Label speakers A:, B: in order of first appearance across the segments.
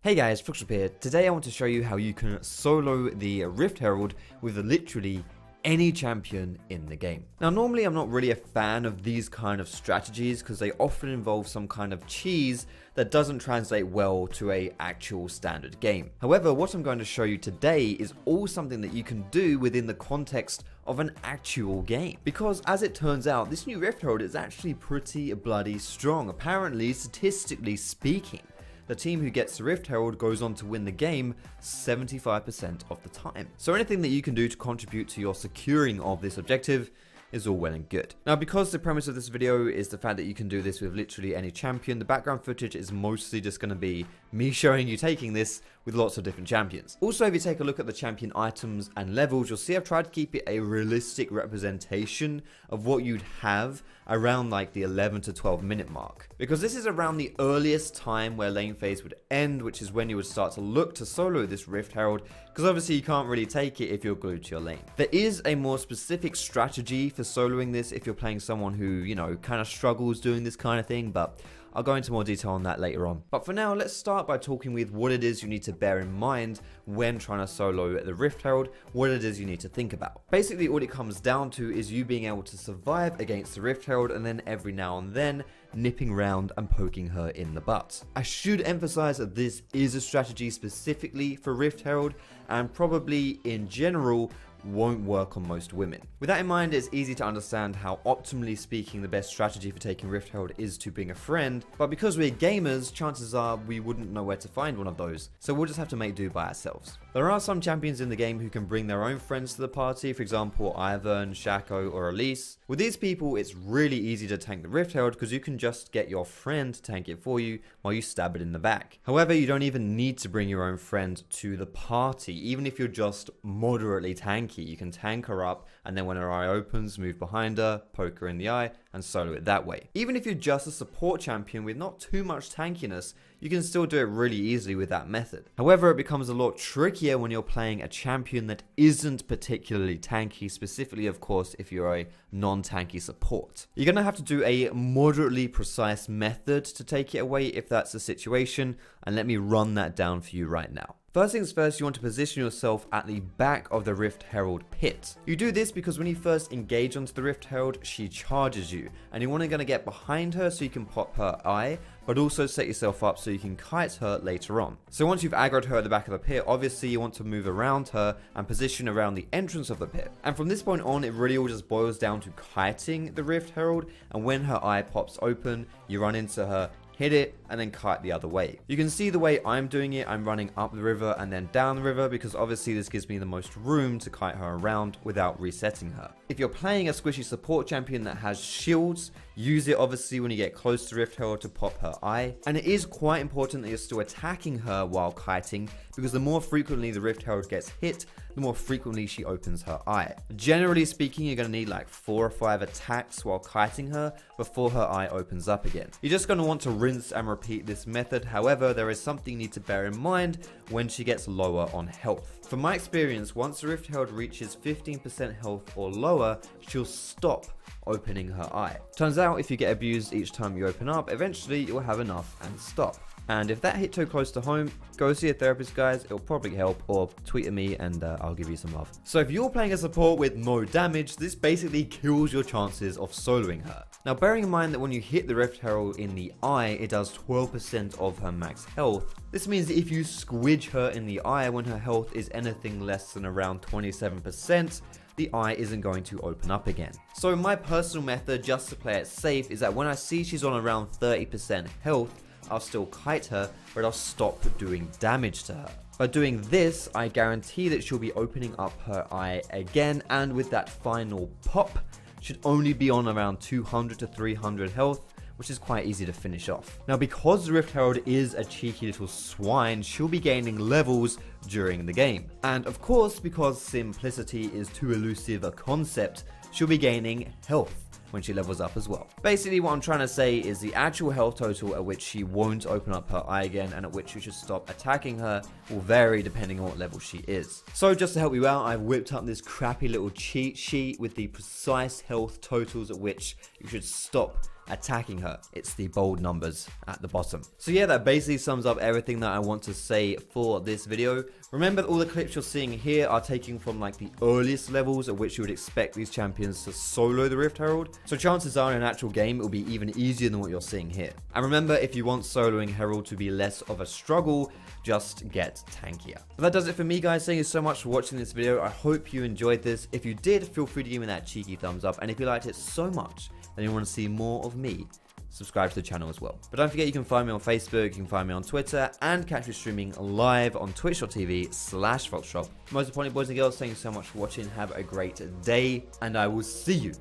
A: Hey guys, Foxdrop here. Today I want to show you how you can solo the Rift Herald with literally any champion in the game. Now normally I'm not really a fan of these kind of strategies because they often involve some kind of cheese that doesn't translate well to a actual standard game. However, what I'm going to show you today is all something that you can do within the context of an actual game. Because as it turns out, this new Rift Herald is actually pretty bloody strong, apparently statistically speaking. The team who gets the Rift Herald goes on to win the game 75% of the time. So anything that you can do to contribute to your securing of this objective is all well and good. Now, because the premise of this video is the fact that you can do this with literally any champion, the background footage is mostly just going to be me showing you taking this with lots of different champions. Also, if you take a look at the champion items and levels, you'll see I've tried to keep it a realistic representation of what you'd have around like the 11 to 12 minute mark. Because this is around the earliest time where lane phase would end, which is when you would start to look to solo this Rift Herald, because obviously you can't really take it if you're glued to your lane. There is a more specific strategy for soloing this if you're playing someone who, you know, kind of struggles doing this kind of thing, but I'll go into more detail on that later on. But for now, let's start by talking with what it is you need to bear in mind when trying to solo the Rift Herald, what it is you need to think about. Basically, all it comes down to is you being able to survive against the Rift Herald and then every now and then nipping around and poking her in the butt. I should emphasize that this is a strategy specifically for Rift Herald and probably in general won't work on most women. With that in mind, it's easy to understand how optimally speaking the best strategy for taking Rift Herald is to bring a friend, but because we're gamers, chances are we wouldn't know where to find one of those, so we'll just have to make do by ourselves. There are some champions in the game who can bring their own friends to the party, for example Ivern, Shaco or Elise. With these people, it's really easy to tank the Rift Herald because you can just get your friend to tank it for you while you stab it in the back. However, you don't even need to bring your own friend to the party, even if you're just moderately tanky. You can tank her up and then when her eye opens, move behind her, poke her in the eye and solo it that way. Even if you're just a support champion with not too much tankiness, you can still do it really easily with that method. However, it becomes a lot trickier when you're playing a champion that isn't particularly tanky, specifically of course if you're a non-tanky support. You're going to have to do a moderately precise method to take it away if that's the situation, and let me run that down for you right now. First things first, you want to position yourself at the back of the Rift Herald pit. You do this because when you first engage onto the Rift Herald, she charges you, and you want to get behind her so you can pop her eye, but also set yourself up so you can kite her later on. So once you've aggroed her at the back of the pit, obviously you want to move around her and position around the entrance of the pit. And from this point on, it really all just boils down to kiting the Rift Herald, and when her eye pops open, you run into her, hit it, and then kite the other way. You can see the way I'm doing it, I'm running up the river and then down the river because obviously this gives me the most room to kite her around without resetting her. If you're playing a squishy support champion that has shields, use it obviously when you get close to Rift Herald to pop her eye. And it is quite important that you're still attacking her while kiting because the more frequently the Rift Herald gets hit, the more frequently she opens her eye. Generally speaking, you're going to need like 4 or 5 attacks while kiting her before her eye opens up again. You're just going to want to rinse and repeat this method. However, there is something you need to bear in mind when she gets lower on health. From my experience, once the Rift Herald reaches 15% health or lower, she'll stop opening her eye. Turns out if you get abused each time you open up, eventually you'll have enough and stop. And if that hit too close to home, go see a therapist guys, it'll probably help, or tweet at me and I'll give you some love. So if you're playing a support with no damage, this basically kills your chances of soloing her. Now bearing in mind that when you hit the Rift Herald in the eye, it does 12% of her max health. This means that if you squidge her in the eye when her health is anything less than around 27%, the eye isn't going to open up again. So my personal method just to play it safe is that when I see she's on around 30% health, I'll still kite her, but I'll stop doing damage to her. By doing this, I guarantee that she'll be opening up her eye again, and with that final pop, should only be on around 200 to 300 health, which is quite easy to finish off. Now, because the Rift Herald is a cheeky little swine, she'll be gaining levels during the game. And of course, because simplicity is too elusive a concept, she'll be gaining health when she levels up as well. Basically what I'm trying to say is the actual health total at which she won't open up her eye again and at which you should stop attacking her will vary depending on what level she is. So just to help you out, I've whipped up this crappy little cheat sheet with the precise health totals at which you should stop attacking her. It's the bold numbers at the bottom. So yeah, that basically sums up everything that I want to say for this video. Remember that all the clips you're seeing here are taken from like the earliest levels at which you would expect these champions to solo the Rift Herald. So chances are in an actual game it will be even easier than what you're seeing here. And remember, if you want soloing Herald to be less of a struggle, just get tankier. But that does it for me, guys. Thank you so much for watching this video. I hope you enjoyed this. If you did, feel free to give me that cheeky thumbs up. And if you liked it so much and you want to see more of me, subscribe to the channel as well. But don't forget, you can find me on Facebook, you can find me on Twitter, and catch me streaming live on twitch.tv/Foxdrop. Most importantly, boys and girls, thank you so much for watching. Have a great day, and I will see you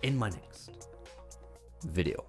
A: in my next video.